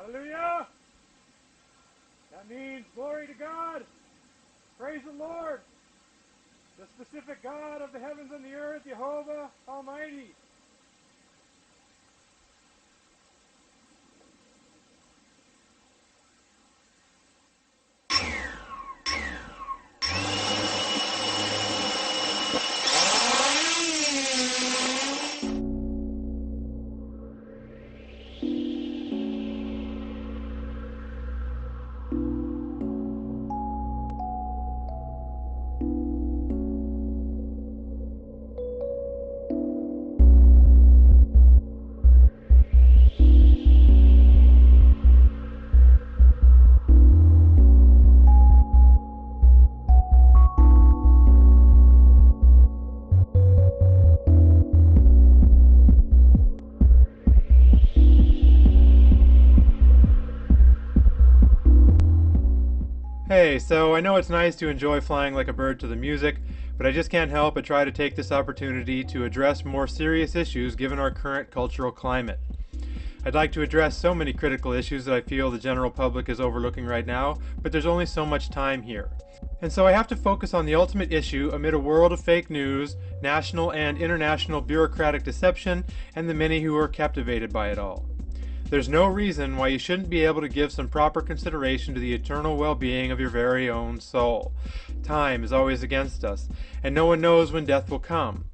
Hallelujah! That means glory to God. Praise the Lord. The specific God of the heavens and the earth, Yehovah Almighty. Hey, so I know it's nice to enjoy flying like a bird to the music, but I just can't help but try to take this opportunity to address more serious issues given our current cultural climate. I'd like to address so many critical issues that I feel the general public is overlooking right now, but there's only so much time here. And so I have to focus on the ultimate issue amid a world of fake news, national and international bureaucratic deception, and the many who are captivated by it all. There's no reason why you shouldn't be able to give some proper consideration to the eternal well-being of your very own soul. Time is always against us, and no one knows when death will come.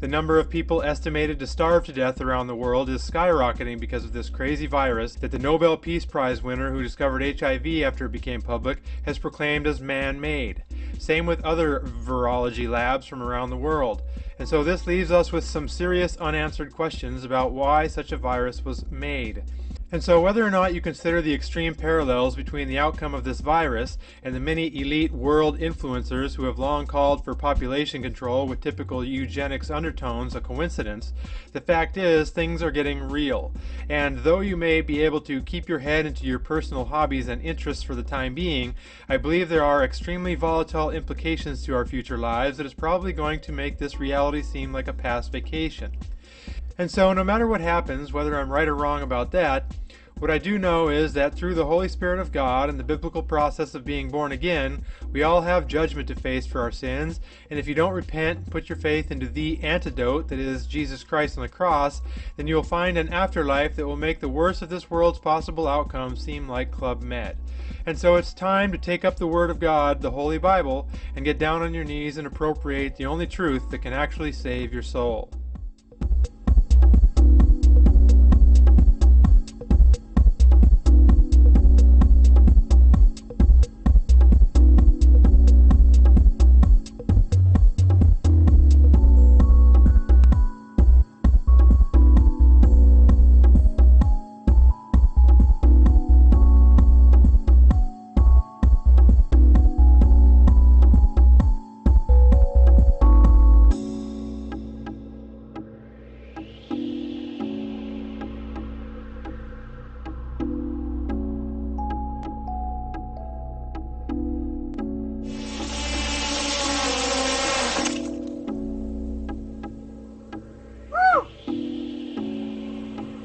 The number of people estimated to starve to death around the world is skyrocketing because of this crazy virus that the Nobel Peace Prize winner who discovered HIV after it became public has proclaimed as man-made. Same with other virology labs from around the world. And so this leaves us with some serious unanswered questions about why such a virus was made. And so whether or not you consider the extreme parallels between the outcome of this virus and the many elite world influencers who have long called for population control with typical eugenics undertones a coincidence, the fact is things are getting real. And though you may be able to keep your head into your personal hobbies and interests for the time being, I believe there are extremely volatile implications to our future lives that is probably going to make this reality seem like a past vacation. And so no matter what happens, whether I'm right or wrong about that, what I do know is that through the Holy Spirit of God and the biblical process of being born again, we all have judgment to face for our sins, and if you don't repent and put your faith into the antidote, that is Jesus Christ on the cross, then you will find an afterlife that will make the worst of this world's possible outcomes seem like Club Med. And so it's time to take up the Word of God, the Holy Bible, and get down on your knees and appropriate the only truth that can actually save your soul.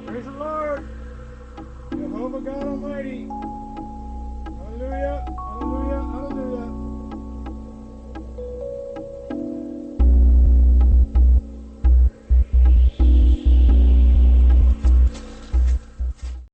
Praise the Lord! Yehovah God Almighty! Hallelujah!